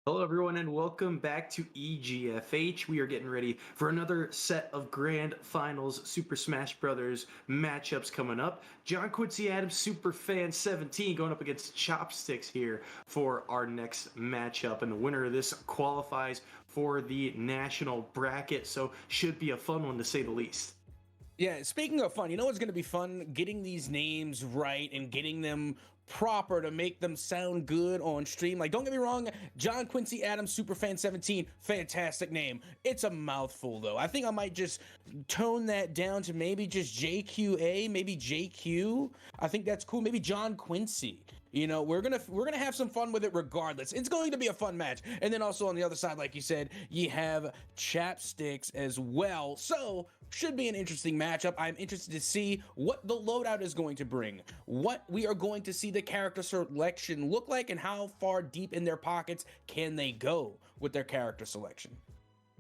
Hello, everyone, and welcome back to EGFH. We are getting ready for another set of Grand Finals Super Smash Bros. Matchups coming up. John Quincy Adams, JQASF17, going up against Chpstks here for our next matchup. And the winner of this qualifies for the national bracket, so should be a fun one to say the least. Yeah, speaking of fun, you know what's going to be fun? Getting these names right and getting them proper to make them sound good on stream. Like, don't get me wrong, John Quincy Adams JQASF17, fantastic name. It's a mouthful though. I think I might just tone that down to maybe just JQA, maybe JQ. I think that's cool. Maybe John Quincy. You know, we're gonna have some fun with it regardless. It's going to be a fun match. And then also on the other side, like you said, you have Chpstks as well. So should be an interesting matchup. I'm interested to see what the loadout is going to bring, what we are going to see the character selection look like, and how far deep in their pockets can they go with their character selection.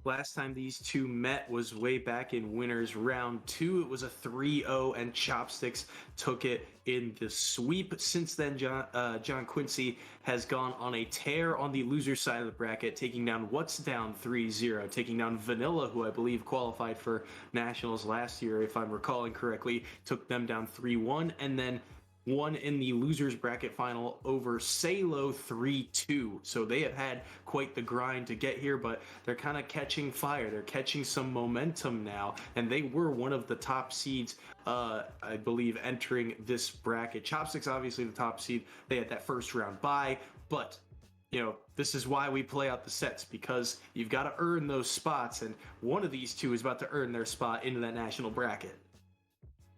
Last time these two met was way back in winners round 2. It was a 3-0 and Chpstks took it in the sweep. Since then, John Quincy has gone on a tear on the loser side of the bracket, taking down What's Down 3-0, taking down Vanilla, who I believe qualified for nationals last year, if I'm recalling correctly, took them down 3-1, and then won in the losers bracket final over Salo 3-2. So they have had quite the grind to get here, but they're kind of catching fire. They're catching some momentum now, and they were one of the top seeds, I believe, entering this bracket. Chpstks, obviously the top seed. They had that first round bye, but you know, this is why we play out the sets, because you've got to earn those spots, and one of these two is about to earn their spot into that national bracket.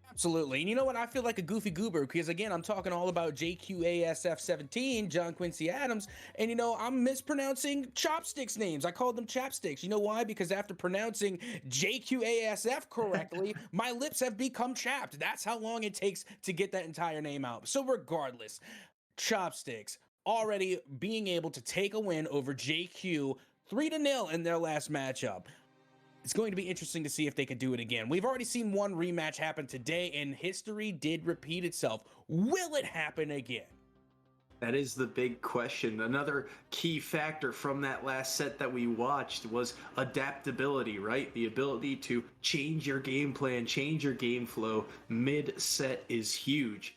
Absolutely. And you know what? I feel like a goofy goober because, again, I'm talking all about JQASF17, John Quincy Adams, and, you know, I'm mispronouncing Chpstks names. I called them Chpstks. You know why? Because after pronouncing JQASF correctly, my lips have become chapped. That's how long it takes to get that entire name out. So regardless, Chpstks already being able to take a win over JQ 3-0 in their last matchup. It's going to be interesting to see if they could do it again. We've already seen one rematch happen today, and history did repeat itself. Will it happen again? That is the big question. Another key factor from that last set that we watched was adaptability, right? The ability to change your game plan, change your game flow mid-set is huge.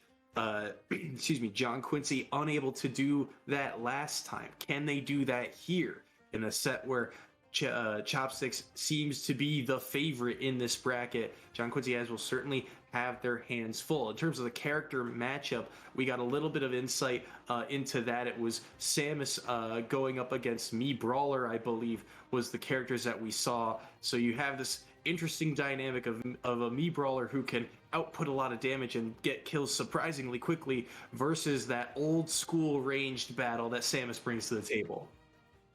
Excuse me, John Quincy unable to do that last time. Can they do that here in a set where Chpstks seems to be the favorite in this bracket? John Quincy Adams will certainly have their hands full. In terms of the character matchup, we got a little bit of insight into that. It was Samus going up against Mii Brawler, I believe, was the characters that we saw. So you have this interesting dynamic of a Mii Brawler who can output a lot of damage and get kills surprisingly quickly versus that old school ranged battle that Samus brings to the table.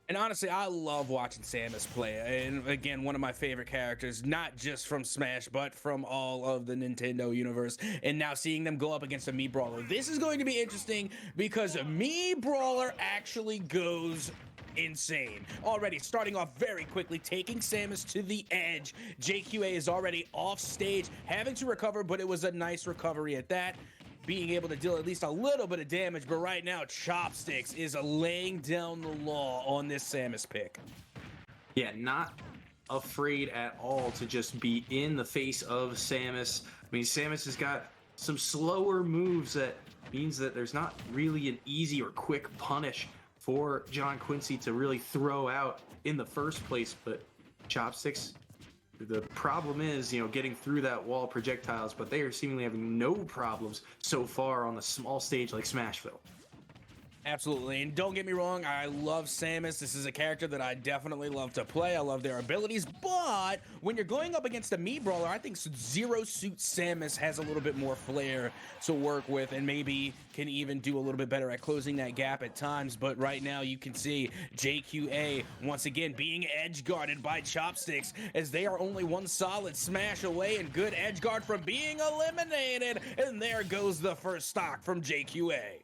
And honestly, I love watching Samus play. And again, one of my favorite characters, not just from Smash, but from all of the Nintendo universe. And now seeing them go up against a Mii Brawler. This is going to be interesting because Mii Brawler actually goes insane. Already starting off very quickly, taking Samus to the edge. JQA is already off stage, having to recover, but it was a nice recovery at that, being able to deal at least a little bit of damage. But right now, Chpstks is laying down the law on this Samus pick. Yeah, not afraid at all to just be in the face of Samus. I mean, Samus has got some slower moves that means that there's not really an easy or quick punish for John Quincy to really throw out in the first place. But Chpstks, the problem is, you know, getting through that wall of projectiles, but they are seemingly having no problems so far on the small stage like Smashville. Absolutely, and don't get me wrong, I love Samus. This is a character that I definitely love to play. I love their abilities, but when you're going up against a Mii Brawler, I think Zero Suit Samus has a little bit more flair to work with and maybe can even do a little bit better at closing that gap at times. But right now you can see JQA once again being edge guarded by Chpstks as they are only one solid smash away and good edge guard from being eliminated. And there goes the first stock from JQA.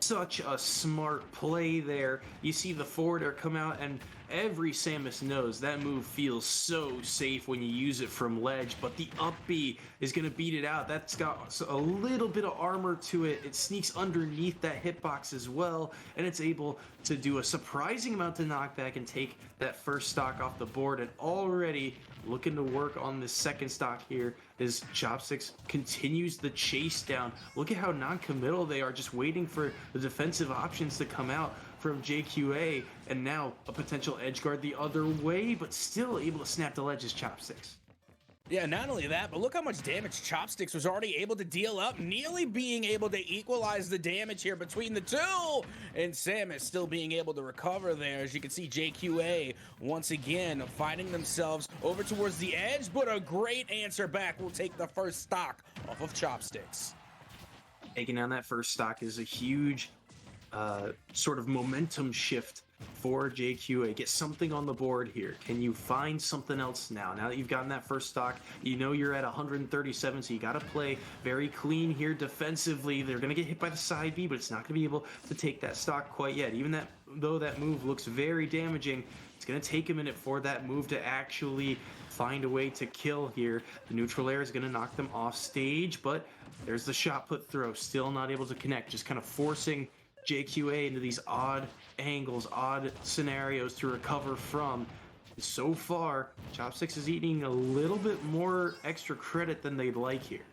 Such a smart play there. You see the forward air come out, and every Samus knows that move feels so safe when you use it from ledge, but the up B is going to beat it out. That's got a little bit of armor to it. It sneaks underneath that hitbox as well, and it's able to do a surprising amount of knockback and take that first stock off the board. And already looking to work on this second stock here as Chpstks continues the chase down. Look at how non-committal they are, just waiting for the defensive options to come out from JQA, and now a potential edge guard the other way, but still able to snap the ledge as Chpstks. Yeah, not only that, but look how much damage Chpstks was already able to deal up, nearly being able to equalize the damage here between the two, and Samus still being able to recover there. As you can see, JQA once again fighting themselves over towards the edge, but a great answer back will take the first stock off of Chpstks. Taking down that first stock is a huge sort of momentum shift for JQA. Get something on the board here. Can you find something else now? Now that you've gotten that first stock, you know you're at 137, so you got to play very clean here defensively. They're going to get hit by the side B, but it's not going to be able to take that stock quite yet. Even though that move looks very damaging, it's going to take a minute for that move to actually find a way to kill here. The neutral air is going to knock them off stage, but there's the shot put throw. Still not able to connect, just kind of forcing JQA into these odd angles, odd scenarios to recover from. So far, Chpstks is eating a little bit more extra credit than they'd like here.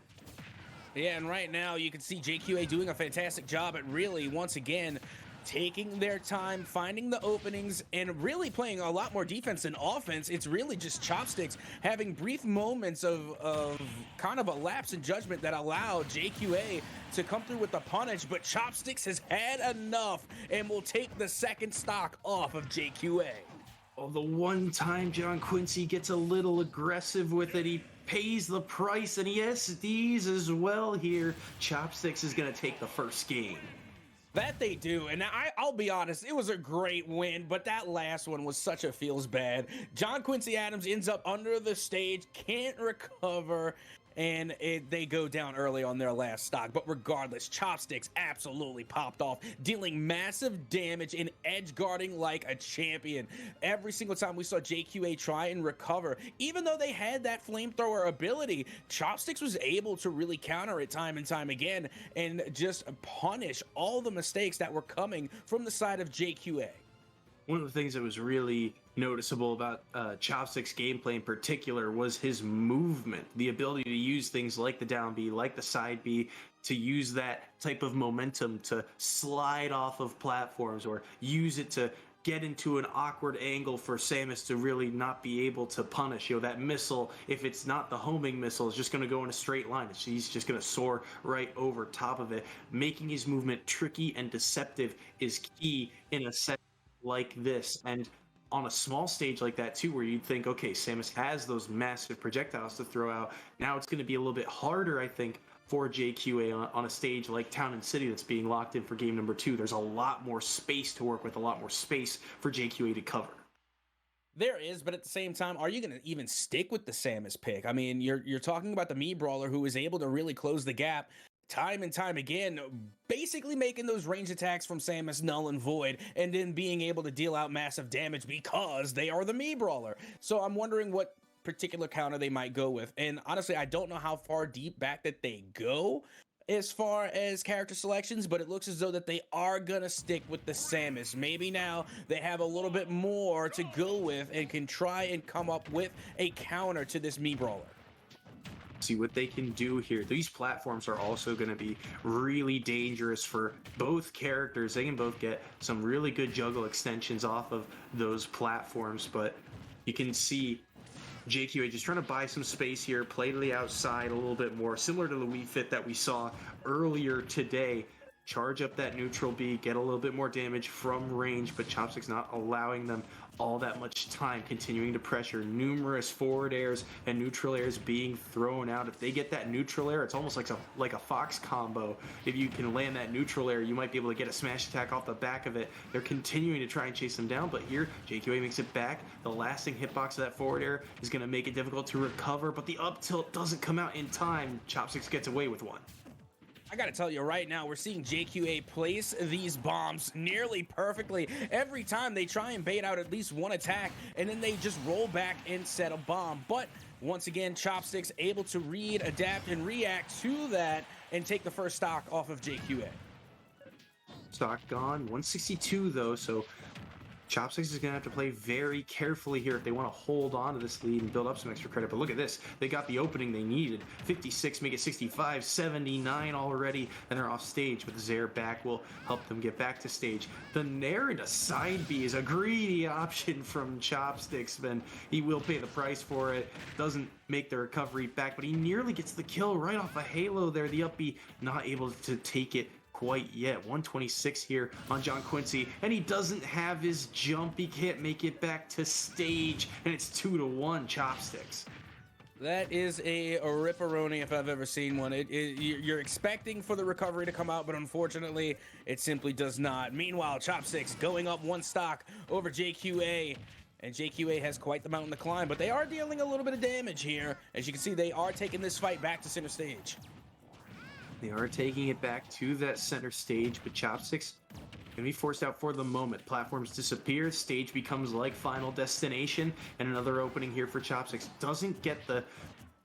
Yeah, and right now you can see JQA doing a fantastic job at really, once again, taking their time, finding the openings, and really playing a lot more defense than offense. It's really just Chpstks having brief moments of kind of a lapse in judgment that allowed JQA to come through with the punish, but Chpstks has had enough and will take the second stock off of JQA. Oh, the one time John Quincy gets a little aggressive with it, he pays the price, and he SDs as well here. Chpstks is going to take the first game. That they do, and I'll be honest, it was a great win, but that last one was such a feels bad. John Quincy Adams ends up under the stage, can't recover, and they go down early on their last stock. But regardless, Chpstks absolutely popped off, dealing massive damage and edge guarding like a champion. Every single time we saw JQA try and recover, even though they had that flamethrower ability, Chpstks was able to really counter it time and time again and just punish all the mistakes that were coming from the side of JQA. One of the things that was really noticeable about Chpstks' gameplay in particular was his movement, the ability to use things like the down B, like the side B, to use that type of momentum to slide off of platforms or use it to get into an awkward angle for Samus to really not be able to punish. You know, that missile, if it's not the homing missile, is just going to go in a straight line. He's just going to soar right over top of it. Making his movement tricky and deceptive is key in a set like this, and on a small stage like that too, where you'd think, okay, Samus has those massive projectiles to throw out. Now it's going to be a little bit harder, I think, for JQA on a stage like Town and City that's being locked in for game number 2. There's a lot more space to work with, a lot more space for JQA to cover. There is, but at the same time, are you going to even stick with the Samus pick? I mean, you're talking about the Mii brawler who is able to really close the gap time and time again, basically making those range attacks from Samus null and void, and then being able to deal out massive damage because they are the Mii brawler. So I'm wondering what particular counter they might go with. And honestly, I don't know how far deep back that they go as far as character selections, but it looks as though that they are gonna stick with the Samus. Maybe now they have a little bit more to go with and can try and come up with a counter to this Mii brawler. See what they can do here. These platforms are also going to be really dangerous for both characters. They can both get some really good juggle extensions off of those platforms, but you can see JQA just trying to buy some space here, play to the outside a little bit more, similar to the Wii Fit that we saw earlier today. Charge up that neutral B, get a little bit more damage from range, but Chpstks not allowing them all that much time, continuing to pressure. Numerous forward airs and neutral airs being thrown out. If they get that neutral air, it's almost like a Fox combo. If you can land that neutral air, you might be able to get a smash attack off the back of it. They're continuing to try and chase them down, but here JQA makes it back. The lasting hitbox of that forward air is going to make it difficult to recover, but the up tilt doesn't come out in time. Chpstks gets away with one. I gotta tell you right now, we're seeing JQA place these bombs nearly perfectly. Every time they try and bait out at least one attack, and then they just roll back and set a bomb. But once again, Chpstks able to read, adapt, and react to that and take the first stock off of JQA. Stock gone. 162 though, so Chpstks is going to have to play very carefully here if they want to hold on to this lead and build up some extra credit. But look at this. They got the opening they needed. 56, make it 65, 79 already, and they're off stage. But the Zaire back will help them get back to stage. The Nair into side B is a greedy option from Chpstks, and he will pay the price for it. Doesn't make the recovery back, but he nearly gets the kill right off a Halo there. The up B not able to take it quite yet. 126 here on John Quincy, and he doesn't have his jump. He can't make it back to stage, and it's 2-1 Chpstks. That is a ripperoni if I've ever seen one. You're expecting for the recovery to come out, but unfortunately, it simply does not. Meanwhile, Chpstks going up one stock over JQA. And JQA has quite the mountain to climb, but they are dealing a little bit of damage here. As you can see, they are taking this fight back to center stage. They are taking it back to that center stage, but Chpstks gonna be forced out for the moment. Platforms disappear, stage becomes like Final Destination, and another opening here for Chpstks. Doesn't get the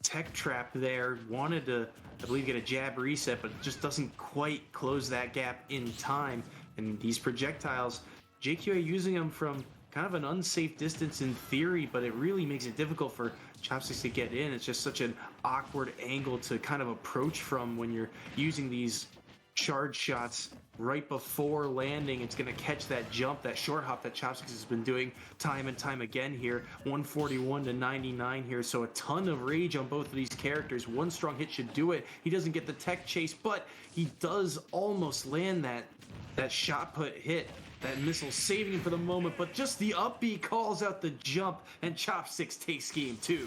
tech trap there. Wanted to, I believe, get a jab reset, but just doesn't quite close that gap in time. And these projectiles, JQA using them from kind of an unsafe distance in theory, but it really makes it difficult for Chpstks to get in. It's just such an awkward angle to kind of approach from when you're using these charge shots right before landing. It's going to catch that jump, that short hop that Chpstks has been doing time and time again here. 141 to 99 here, so a ton of rage on both of these characters. One strong hit should do it. He doesn't get the tech chase, but he does almost land that shot put hit. That missile saving him for the moment, but just the up B calls out the jump, and Chpstks takes game 2.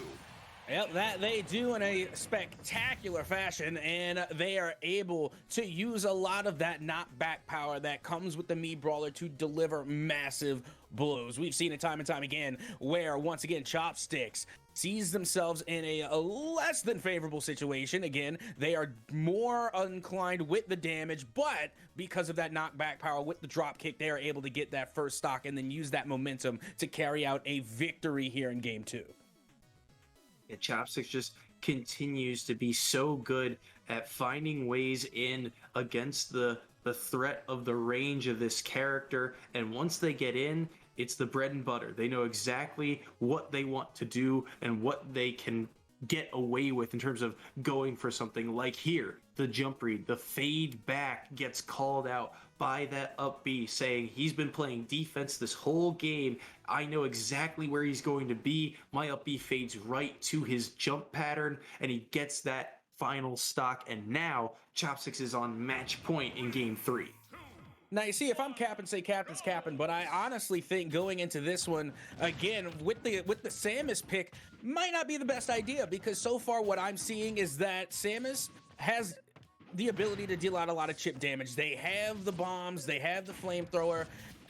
Yep, that they do in a spectacular fashion, and they are able to use a lot of that knockback power that comes with the Mii brawler to deliver massive blows. We've seen it time and time again, where once again Chpstks sees themselves in a less than favorable situation. Again, they are more inclined with the damage, but because of that knockback power with the drop kick, they are able to get that first stock and then use that momentum to carry out a victory here in game 2. Yeah, Chpstks just continues to be so good at finding ways in against the threat of the range of this character, and once they get in, it's the bread and butter. They know exactly what they want to do and what they can get away with in terms of going for something like here. The jump read, the fade back gets called out by that up B, saying he's been playing defense this whole game. I know exactly where he's going to be. My up B fades right to his jump pattern, and he gets that final stock. And now Chpstks is on match point in game 3. Now, you see, if I'm capping, say captain's capping, but I honestly think going into this one, again, with the Samus pick, might not be the best idea, because so far what I'm seeing is that Samus has the ability to deal out a lot of chip damage. They have the bombs, they have the flamethrower,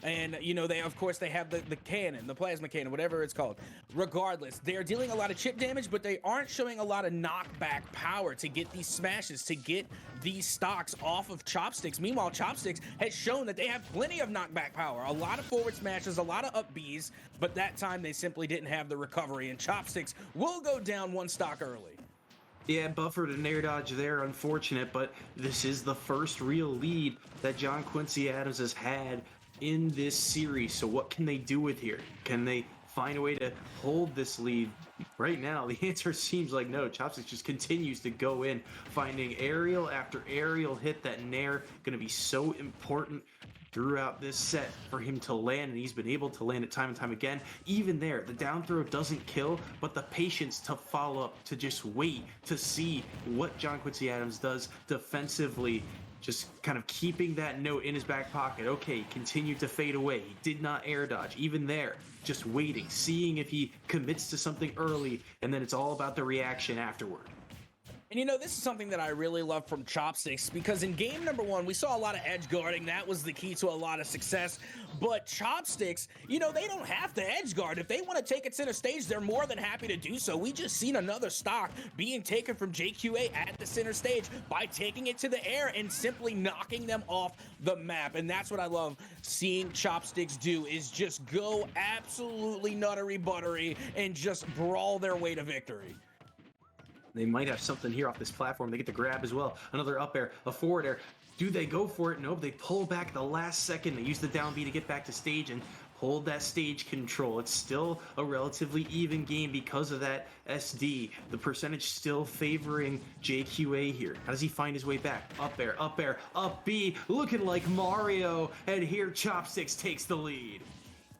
and, you know, they have the cannon, the plasma cannon, whatever it's called. Regardless, they're dealing a lot of chip damage, but they aren't showing a lot of knockback power to get these smashes, to get these stocks off of Chpstks. Meanwhile, Chpstks has shown that they have plenty of knockback power, a lot of forward smashes, a lot of up Bs, but that time they simply didn't have the recovery, and Chpstks will go down one stock early. Yeah, buffered and air dodge there, unfortunate, but this is the first real lead that John Quincy Adams has had in this series. So what can they do with here? Can they find a way to hold this lead? Right now, the answer seems like no. Chpstks just continues to go in, finding aerial after aerial hit. That Nair going to be so important throughout this set for him to land, and he's been able to land it time and time again. Even there, the down throw doesn't kill, but the patience to follow up, to just wait to see what John Quincy Adams does defensively, just kind of keeping that note in his back pocket. Okay, continued to fade away. He did not air dodge. Even there, just waiting, seeing if he commits to something early, and then it's all about the reaction afterward. And this is something that I really love from Chpstks, because in game number one, we saw a lot of edge guarding. That was the key to a lot of success. But Chpstks, they don't have to edge guard. If they want to take it center stage, they're more than happy to do so. We just seen another stock being taken from JQA at the center stage by taking it to the air and simply knocking them off the map. And that's what I love seeing Chpstks do, is just go absolutely nuttery buttery and just brawl their way to victory. They might have something here off this platform. They get the grab as well. Another up air, a forward air. Do they go for it? No, they pull back the last second. They use the down B to get back to stage and hold that stage control. It's still a relatively even game because of that SD. The percentage still favoring JQA here. How does he find his way back? Up air, up B, looking like Mario. And here Chpstks takes the lead.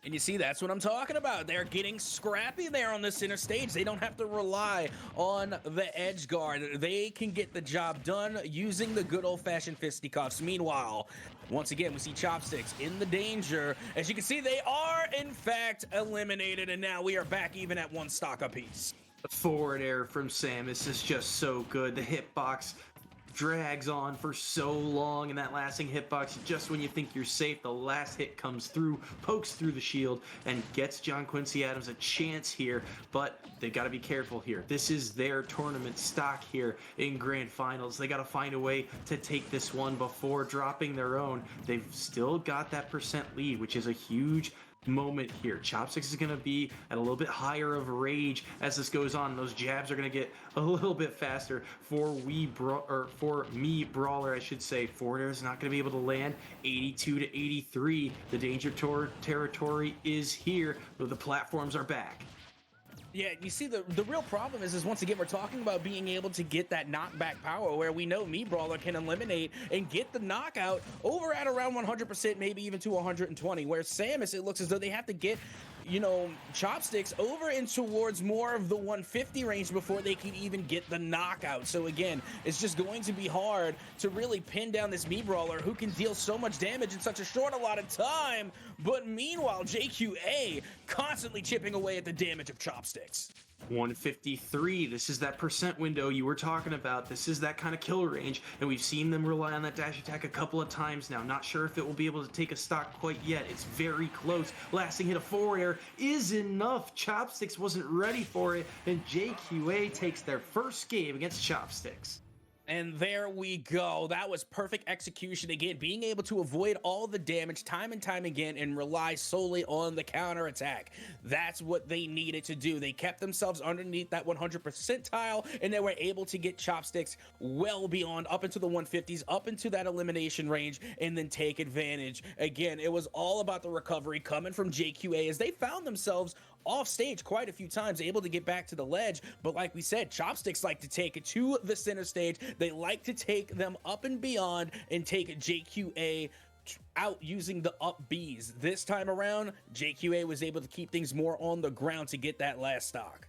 And you see, that's what I'm talking about. They're getting scrappy there on the center stage. They don't have to rely on the edge guard. They can get the job done using the good old-fashioned fisticuffs. Meanwhile, once again, we see Chpstks in the danger. As you can see, they are, in fact, eliminated, and now we are back even at one stock apiece. The forward air from Samus is just so good. The hitbox drags on for so long, and that lasting hitbox, just when you think you're safe, the last hit comes through, pokes through the shield, and gets John Quincy Adams a chance here. But they got to be careful here. This is their tournament stock here in Grand Finals. They got to find a way to take this one before dropping their own. They've still got that percent lead, which is a huge moment here. Chpstks is going to be at a little bit higher of rage as this goes on. Those jabs are going to get a little bit faster for Mii brawler, I should say. Forward air is not going to be able to land. 82 to 83. The danger territory is here, but the platforms are back. Yeah, you see, the real problem is once again, we're talking about being able to get that knockback power, where we know Mii brawler can eliminate and get the knockout over at around 100%, maybe even to 120, where Samus, it looks as though they have to get Chpstks over and towards more of the 150 range before they can even get the knockout. So again, it's just going to be hard to really pin down this Mii brawler, who can deal so much damage in such a short lot of time. But meanwhile, JQA constantly chipping away at the damage of Chpstks. 153. This is that percent window you were talking about. This is that kind of kill range, and we've seen them rely on that dash attack a couple of times now. Not sure if it will be able to take a stock quite yet. It's very close. Lasting hit of forward air is enough. Chpstks wasn't ready for it, and JQA takes their first game against Chpstks. And there we go. That was perfect execution again, being able to avoid all the damage time and time again and rely solely on the counterattack. That's what they needed to do. They kept themselves underneath that 100 percentile, and they were able to get Chpstks well beyond, up into the 150s, up into that elimination range, and then take advantage. Again, it was all about the recovery coming from JQA as they found themselves off stage quite a few times, able to get back to the ledge. But like we said, Chpstks like to take it to the center stage. They like to take them up and beyond and take JQA out using the up Bs. This time around, JQA was able to keep things more on the ground to get that last stock.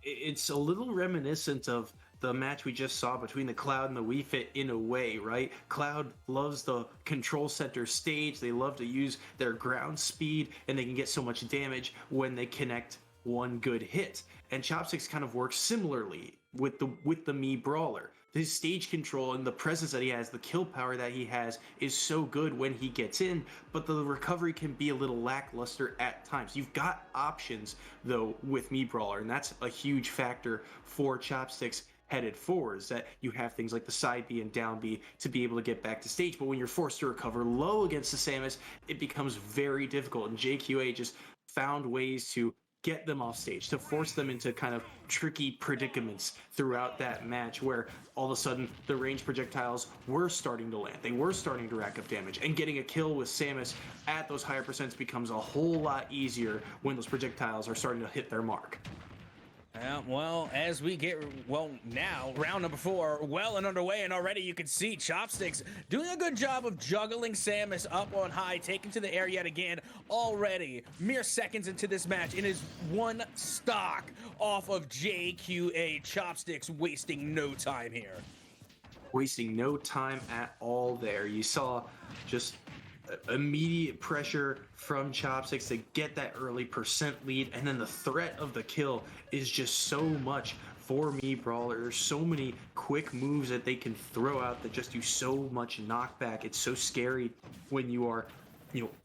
It's a little reminiscent of the match we just saw between the Cloud and the Wii Fit in a way, right? Cloud loves the control center stage. They love to use their ground speed, and they can get so much damage when they connect one good hit. And Chpstks kind of works similarly with the Mii brawler. His stage control and the presence that he has, the kill power that he has, is so good when he gets in, but the recovery can be a little lackluster at times. You've got options, though, with Mii brawler, and that's a huge factor for Chpstks headed forwards, that you have things like the side B and down B to be able to get back to stage. But when you're forced to recover low against the Samus, it becomes very difficult, and JQA just found ways to get them off stage, to force them into kind of tricky predicaments throughout that match, where all of a sudden the range projectiles were starting to land. They were starting to rack up damage, and getting a kill with Samus at those higher percents becomes a whole lot easier when those projectiles are starting to hit their mark. Well, as we get, now, round number 4, well and underway, and already you can see Chpstks doing a good job of juggling Samus up on high, taken to the air yet again, already, mere seconds into this match, it is one stock off of JQA. Chpstks wasting no time here. Wasting no time at all there. You saw just immediate pressure from Chpstks to get that early percent lead, and then the threat of the kill is just so much for Mii brawler. There's so many quick moves that they can throw out that just do so much knockback. It's so scary when you are,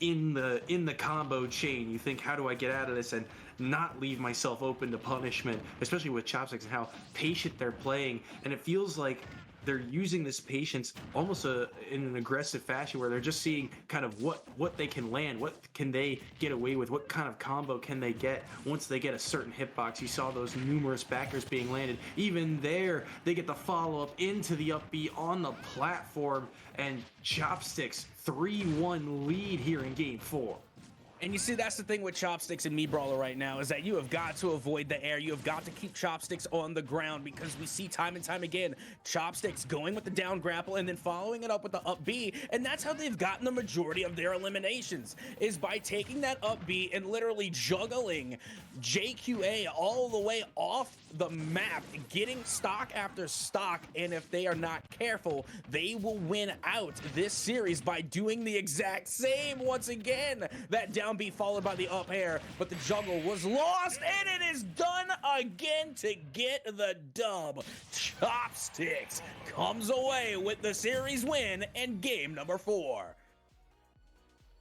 in the combo chain. You think, how do I get out of this and not leave myself open to punishment, especially with Chpstks and how patient they're playing. And it feels like they're using this patience almost in an aggressive fashion, where they're just seeing kind of what they can land, what can they get away with, what kind of combo can they get once they get a certain hitbox. You saw those numerous backers being landed. Even there, they get the follow-up into the up B on the platform, and Chpstks 3-1 lead here in game 4. And you see, that's the thing with Chpstks and Mii brawler right now, is that you have got to avoid the air. You have got to keep Chpstks on the ground, because we see time and time again Chpstks going with the down grapple and then following it up with the up B, and that's how they've gotten the majority of their eliminations, is by taking that up B and literally juggling JQA all the way off the map, getting stock after stock, and if they are not careful, they will win out this series by doing the exact same. Once again, that down B followed by the up air, but the juggle was lost, and it is done again to get the dub. Chpstks comes away with the series win and game number 4.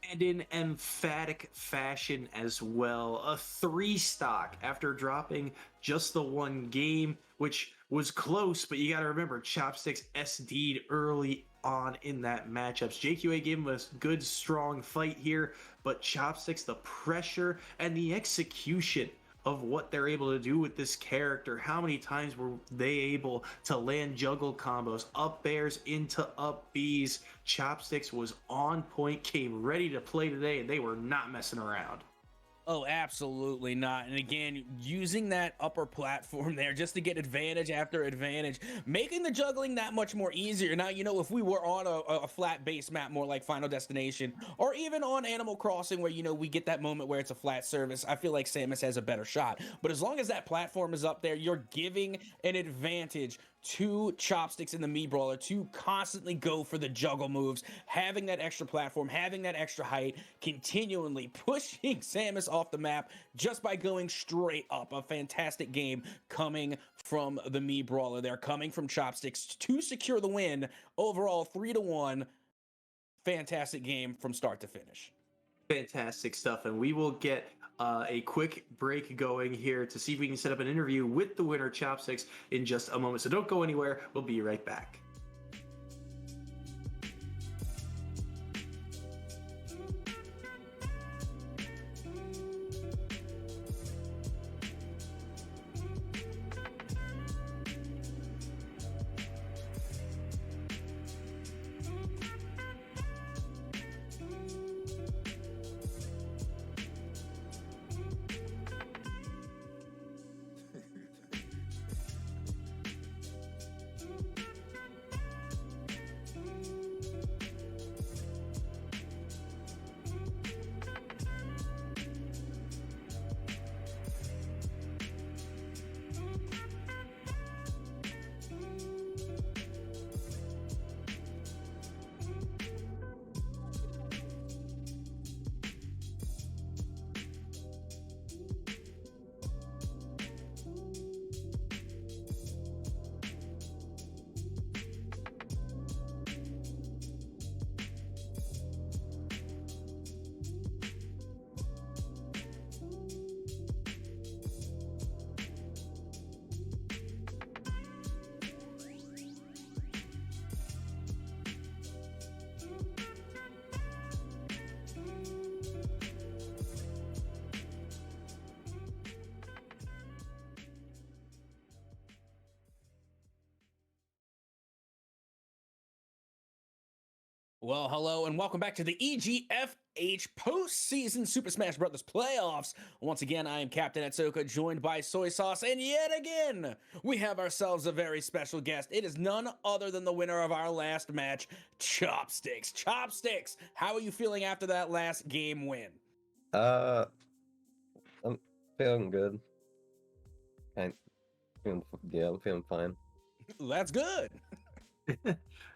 And in emphatic fashion as well, a 3 stock after dropping just the 1 game, which was close, but you got to remember, Chpstks SD'd early on in that matchups. JQA gave him a good, strong fight here, but Chpstks, the pressure and the execution of what they're able to do with this character. How many times were they able to land juggle combos, up bears into up Bs? Chpstks was on point, came ready to play today, and they were not messing around. Oh, absolutely not. And again, using that upper platform there just to get advantage after advantage, making the juggling that much more easier. Now, if we were on a flat base map, more like Final Destination, or even on Animal Crossing, where, we get that moment where it's a flat surface, I feel like Samus has a better shot. But as long as that platform is up there, you're giving an advantage to Chpstks in the Mii brawler to constantly go for the juggle moves, having that extra platform, having that extra height, continually pushing Samus off the map just by going straight up. A fantastic game coming from the Mii brawler. They're coming from Chpstks to secure the win. Overall, 3-1. Fantastic game from start to finish. Fantastic stuff, and we will get a quick break going here to see if we can set up an interview with the winner, Chpstks, in just a moment. So don't go anywhere. We'll be right back. Well, hello and welcome back to the EGF postseason Super Smash Bros. Playoffs. Once again, I am Captain Atsuka, joined by Soy Sauce, and yet again, we have ourselves a very special guest. It is none other than the winner of our last match, Chpstks. Chpstks, how are you feeling after that last game win? I'm feeling good. I'm feeling fine. That's good.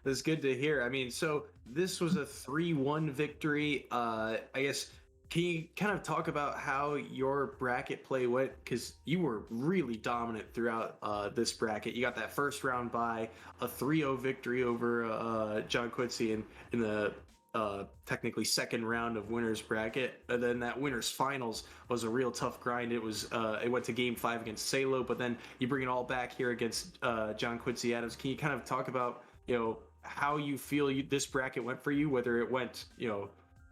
That's good to hear. I mean, so this was a 3-1 victory. I guess Can you kind of talk about how your bracket play went? Because you were really dominant throughout this bracket. You got that first round by a 3-0 victory over John Quincy in the technically second round of winners bracket, and then that winners finals was a real tough grind. It went to game 5 against Salo, but then you bring it all back here against John Quincy Adams. Can you kind of talk about how you feel this bracket went for you, whether it went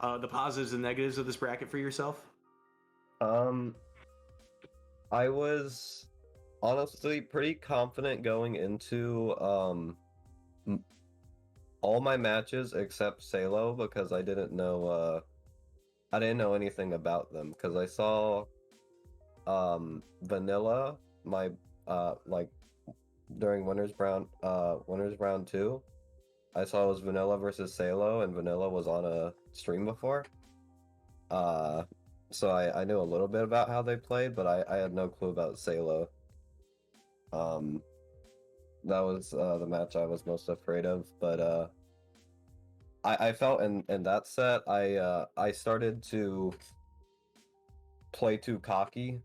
the positives and negatives of this bracket for yourself? I was honestly pretty confident going into all my matches except Salo, because I didn't know anything about them, because I saw Vanilla like during winners round 2. I saw it was Vanilla versus Salo, and Vanilla was on a stream before. So I knew a little bit about how they played, but I had no clue about Salo. That was the match I was most afraid of, but I felt in that set I started to play too cocky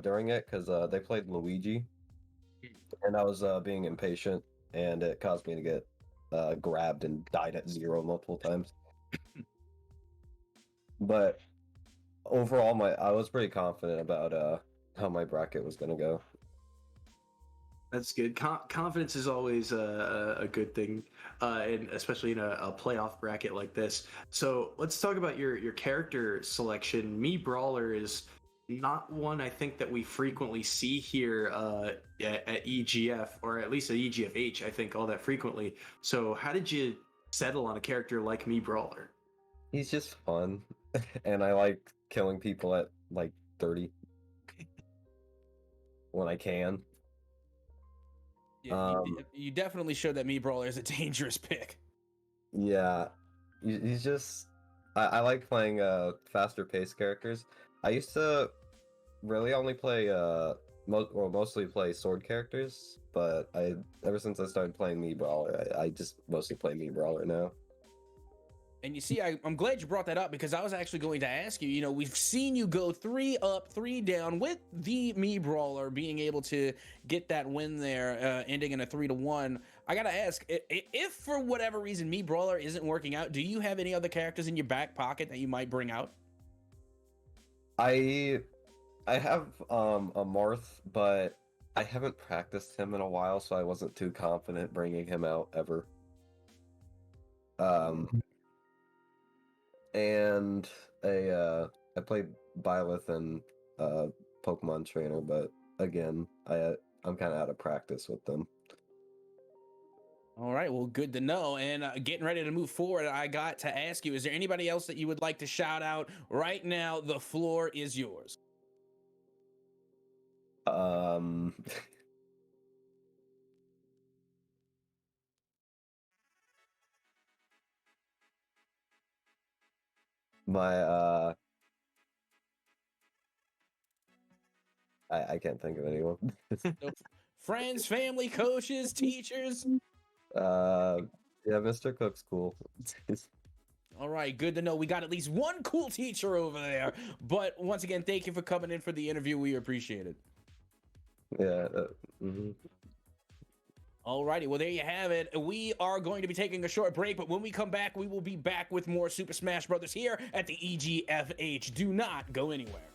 during it, because they played Luigi, and I was being impatient, and it caused me to get grabbed and died at 0 multiple times. But overall, I was pretty confident about how my bracket was gonna go. That's good. Confidence is always a good thing, and especially in a playoff bracket like this. So let's talk about your character selection. Mii Brawler is not one I think that we frequently see here at EGF, or at least at EGFH, I think, all that frequently. So how did you settle on a character like Mii Brawler? He's just fun, and I like killing people at like 30 when I can. Yeah, you definitely showed that Mii Brawler is a dangerous pick. Yeah, he's just I like playing faster paced characters. I used to really only play mostly play sword characters, but ever since I started playing Mii Brawler, I just mostly play Mii Brawler now. And you see, I'm glad you brought that up, because I was actually going to ask you, we've seen you go 3 up, 3 down with the Mii Brawler, being able to get that win there, ending in a 3-1. I gotta ask, if for whatever reason Mii Brawler isn't working out, do you have any other characters in your back pocket that you might bring out? I have a Marth, but I haven't practiced him in a while, so I wasn't too confident bringing him out ever. And I played Byleth and Pokemon Trainer, but again, I'm kind of out of practice with them. All right, well, good to know. And getting ready to move forward, I got to ask you, is there anybody else that you would like to shout out right now? The floor is yours. My I can't think of anyone. So, friends, family, coaches, teachers. Yeah, Mr. Cook's cool. All right, good to know. We got at least one cool teacher over there. But once again, thank you for coming in for the interview. We appreciate it. Yeah. All righty, well, there you have it. We are going to be taking a short break, but when we come back, we will be back with more Super Smash Brothers here at the EGFH. Do not go anywhere.